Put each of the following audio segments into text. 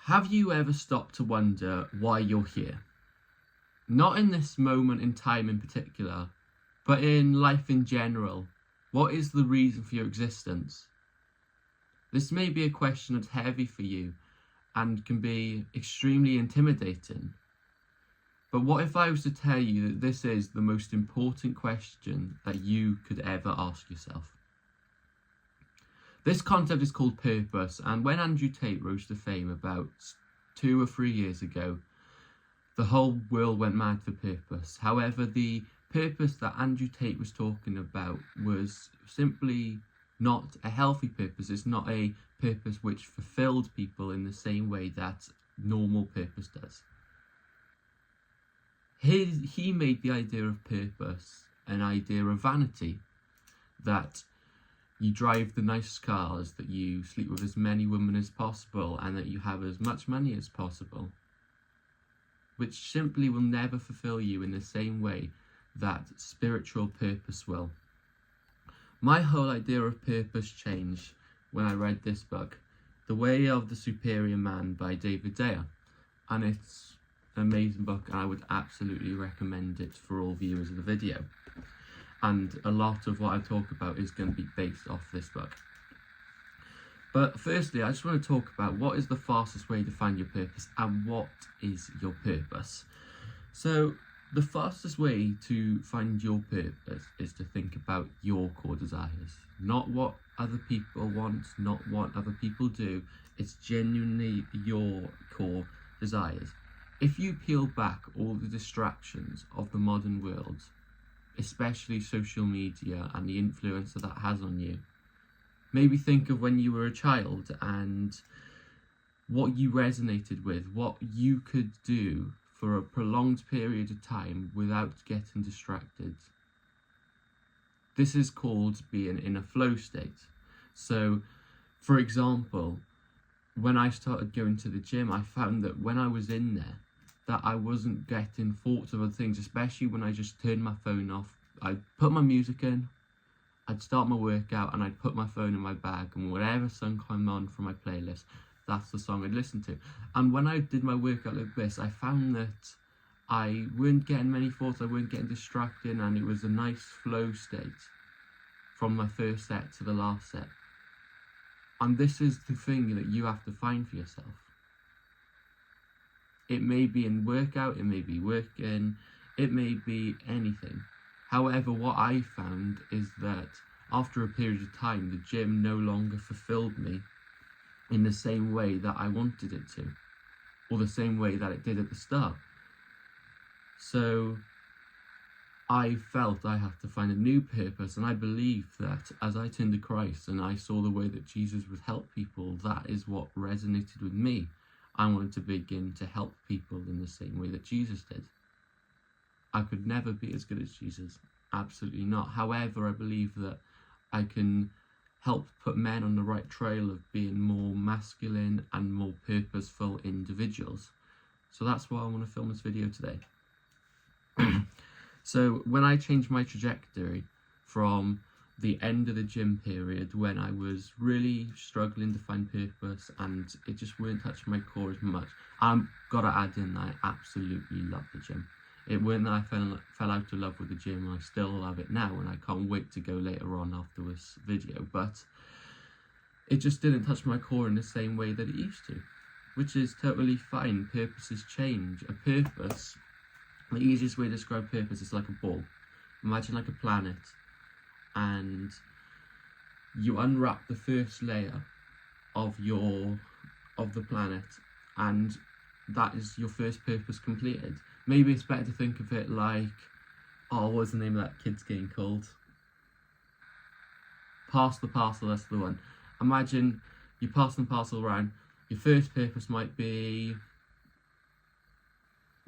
Have you ever stopped to wonder why you're here? Not in this moment in time in particular, but in life in general. What is the reason for your existence? This may be a question that's heavy for you and can be extremely intimidating. But what if I was to tell you that this is the most important question that you could ever ask yourself? This concept is called purpose, and when Andrew Tate rose to fame about 2 or 3 years ago, the whole world went mad for purpose. However, the purpose that Andrew Tate was talking about was simply not a healthy purpose. It's not a purpose which fulfilled people in the same way that normal purpose does. He made the idea of purpose an idea of vanity, that you drive the nice cars, that you sleep with as many women as possible, and that you have as much money as possible, which simply will never fulfill you in the same way that spiritual purpose will. My whole idea of purpose changed when I read this book, The Way of the Superior Man by David Dyer, and it's an amazing book, and I would absolutely recommend it for all viewers of the video. And a lot of what I talk about is going to be based off this book. But firstly, I just want to talk about what is the fastest way to find your purpose and what is your purpose. So the fastest way to find your purpose is to think about your core desires, not what other people want, not what other people do. It's genuinely your core desires. If you peel back all the distractions of the modern world, especially social media and the influence that has on you, maybe think of when you were a child and what you resonated with, what you could do for a prolonged period of time without getting distracted. This is called being in a flow state. So, for example, when I started going to the gym, I found that when I was in there, that I wasn't getting thoughts of other things, especially when I just turned my phone off. I'd put my music in, I'd start my workout, and I'd put my phone in my bag, and whatever song came on from my playlist, that's the song I'd listen to. And when I did my workout like this, I found that I weren't getting many thoughts, I weren't getting distracted, and it was a nice flow state from my first set to the last set. And this is the thing that you have to find for yourself. It may be in workout, it may be working, it may be anything. However, what I found is that after a period of time, the gym no longer fulfilled me in the same way that I wanted it to, or the same way that it did at the start. So I felt I had to find a new purpose, and I believe that as I turned to Christ and I saw the way that Jesus would help people, that is what resonated with me. I wanted to begin to help people in the same way that Jesus did. I could never be as good as Jesus, absolutely not. However, I believe that I can help put men on the right trail of being more masculine and more purposeful individuals. So that's why I want to film this video today. So when I changed my trajectory from the end of the gym period, when I was really struggling to find purpose and it just weren't touching my core as much, I've got to add in that I absolutely love the gym. It weren't that I fell out of love with the gym, I still love it now, and I can't wait to go later on after this video, but it just didn't touch my core in the same way that it used to, which is totally fine. Purposes change. A purpose, the easiest way to describe purpose is like a ball. Imagine like a planet, and you unwrap the first layer of the planet, and that is your first purpose completed. Maybe it's better to think of it like, what's the name of that kid's game called? Pass the parcel, that's the one. Imagine you pass the parcel around. Your first purpose might be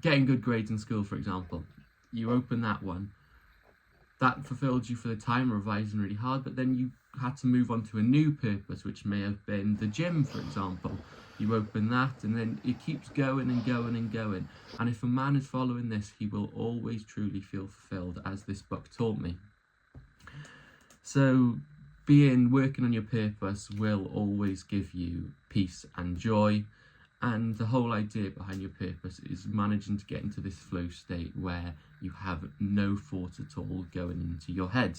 getting good grades in school, for example. You open that one. That fulfilled you for the time, revising really hard, but then you had to move on to a new purpose, which may have been the gym, for example. You open that, and then it keeps going and going and going. And if a man is following this, he will always truly feel fulfilled, as this book taught me. So working on your purpose will always give you peace and joy, And the whole idea behind your purpose is managing to get into this flow state where you have no thought at all going into your head.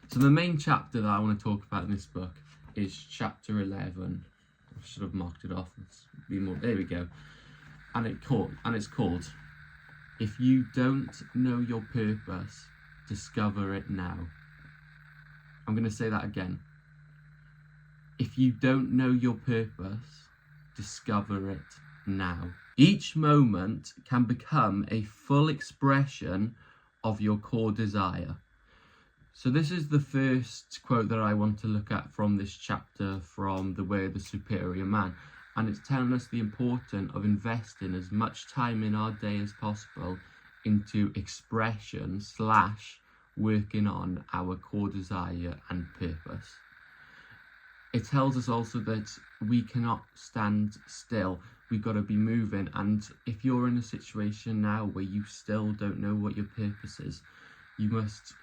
So the main chapter that I want to talk about in this book is chapter 11. I should have marked it off. There we go. And it's called If You Don't Know Your Purpose, Discover It Now. I'm going to say that again. If you don't know your purpose, discover it now. Each moment can become a full expression of your core desire. So this is the first quote that I want to look at from this chapter from The Way of the Superior Man. And it's telling us the importance of investing as much time in our day as possible into expression / working on our core desire and purpose. It tells us also that we cannot stand still. We've got to be moving. And if you're in a situation now where you still don't know what your purpose is, you must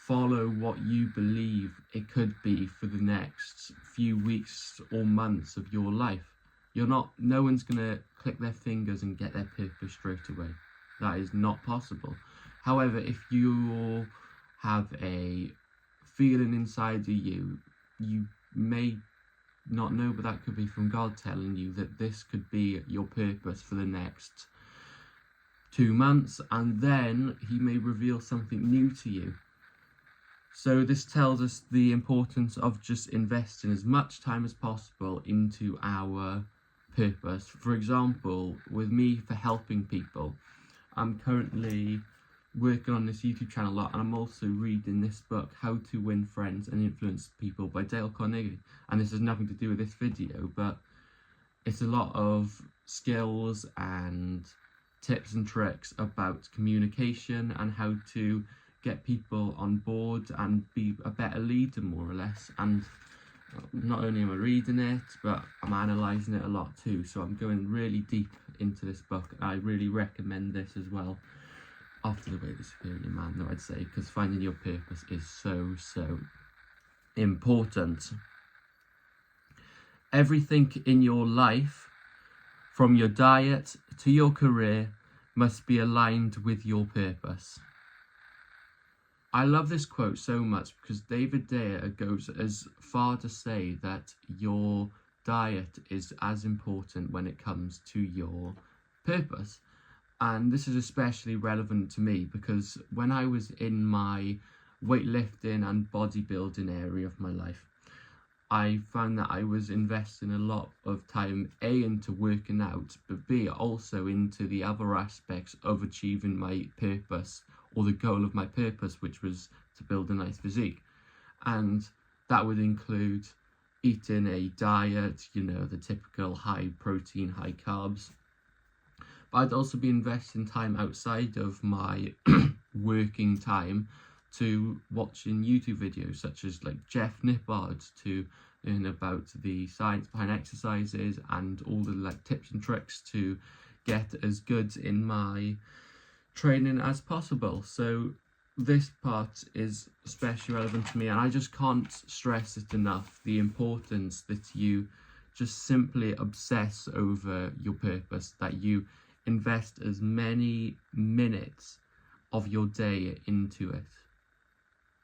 follow what you believe it could be for the next few weeks or months of your life. No one's going to click their fingers and get their purpose straight away. That is not possible. However, if you have a feeling inside of you, you may not know, but that could be from God telling you that this could be your purpose for the next 2 months, and then he may reveal something new to you. So this tells us the importance of just investing as much time as possible into our purpose. For example, with me, for helping people, I'm currently working on this YouTube channel a lot, and I'm also reading this book, How to Win Friends and Influence People by Dale Carnegie. And this has nothing to do with this video, but it's a lot of skills and tips and tricks about communication and how to get people on board and be a better leader, more or less. And not only am I reading it, but I'm analysing it a lot too. So I'm going really deep into this book. I really recommend this as well. After The Way of the Superior Man, though, I'd say, because finding your purpose is so important. Everything in your life, from your diet to your career, must be aligned with your purpose. I love this quote so much because David Dyer goes as far to say that your diet is as important when it comes to your purpose. And this is especially relevant to me because when I was in my weightlifting and bodybuilding area of my life, I found that I was investing a lot of time, A, into working out, but B, also into the other aspects of achieving my purpose, or the goal of my purpose, which was to build a nice physique. And that would include eating a diet, the typical high protein, high carbs. But I'd also be investing time outside of my working time to watching YouTube videos such as like Jeff Nippard to learn about the science behind exercises and all the tips and tricks to get as good in my training as possible. So this part is especially relevant to me, and I just can't stress it enough, the importance that you just simply obsess over your purpose, that you invest as many minutes of your day into it.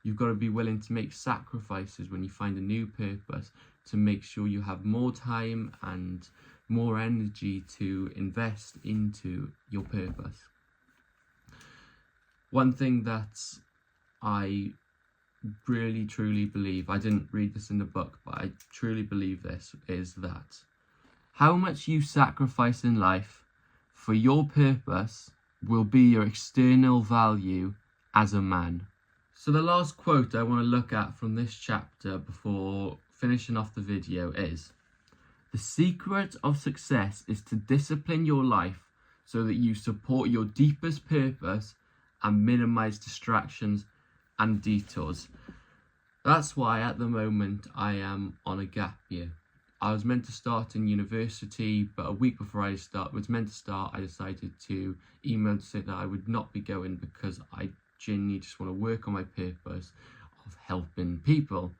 You've got to be willing to make sacrifices when you find a new purpose to make sure you have more time and more energy to invest into your purpose. One thing that I really truly believe, I didn't read this in the book, but I truly believe this, is that how much you sacrifice in life for your purpose will be your external value as a man. So the last quote I want to look at from this chapter before finishing off the video is, "The secret of success is to discipline your life so that you support your deepest purpose and minimize distractions and detours." That's why at the moment I am on a gap year. I was meant to start in university, but a week before I was meant to start, I decided to email to say that I would not be going because I genuinely just want to work on my purpose of helping people.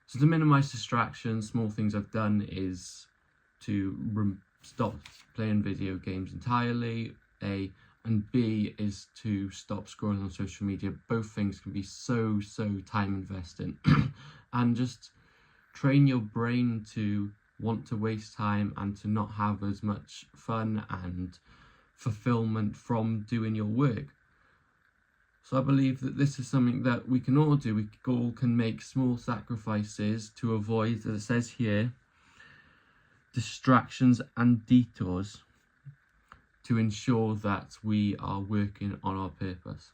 So to minimise distractions, small things I've done is to stop playing video games entirely, A, and B is to stop scrolling on social media. Both things can be so time investing. And just train your brain to want to waste time and to not have as much fun and fulfillment from doing your work. So I believe that this is something that we can all do. We all can make small sacrifices to avoid, as it says here, distractions and detours, to ensure that we are working on our purpose.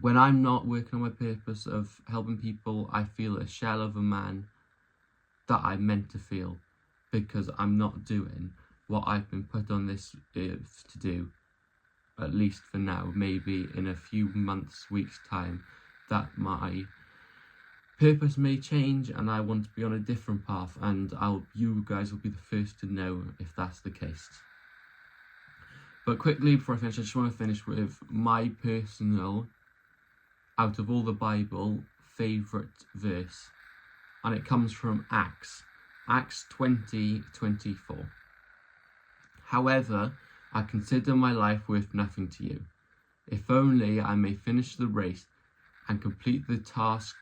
When I'm not working on my purpose of helping people, I feel a shell of a man that I'm meant to feel, because I'm not doing what I've been put on this earth to do, at least for now. Maybe in a few months, weeks' time, that my purpose may change and I want to be on a different path, and you guys will be the first to know if that's the case. But quickly, before I finish, I just want to finish with my personal, out of all the Bible, favourite verse. And it comes from Acts 20:24. However, I consider my life worth nothing to you, if only I may finish the race and complete the task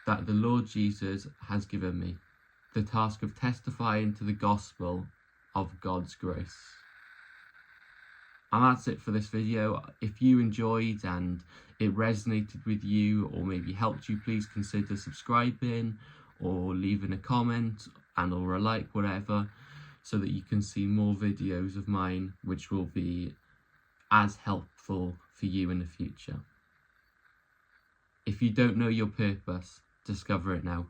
that the Lord Jesus has given me, the task of testifying to the gospel of God's grace. And that's it for this video. If you enjoyed and it resonated with you or maybe helped you, please consider subscribing or leaving a comment or a like, whatever, so that you can see more videos of mine which will be as helpful for you in the future. If you don't know your purpose, discover it now.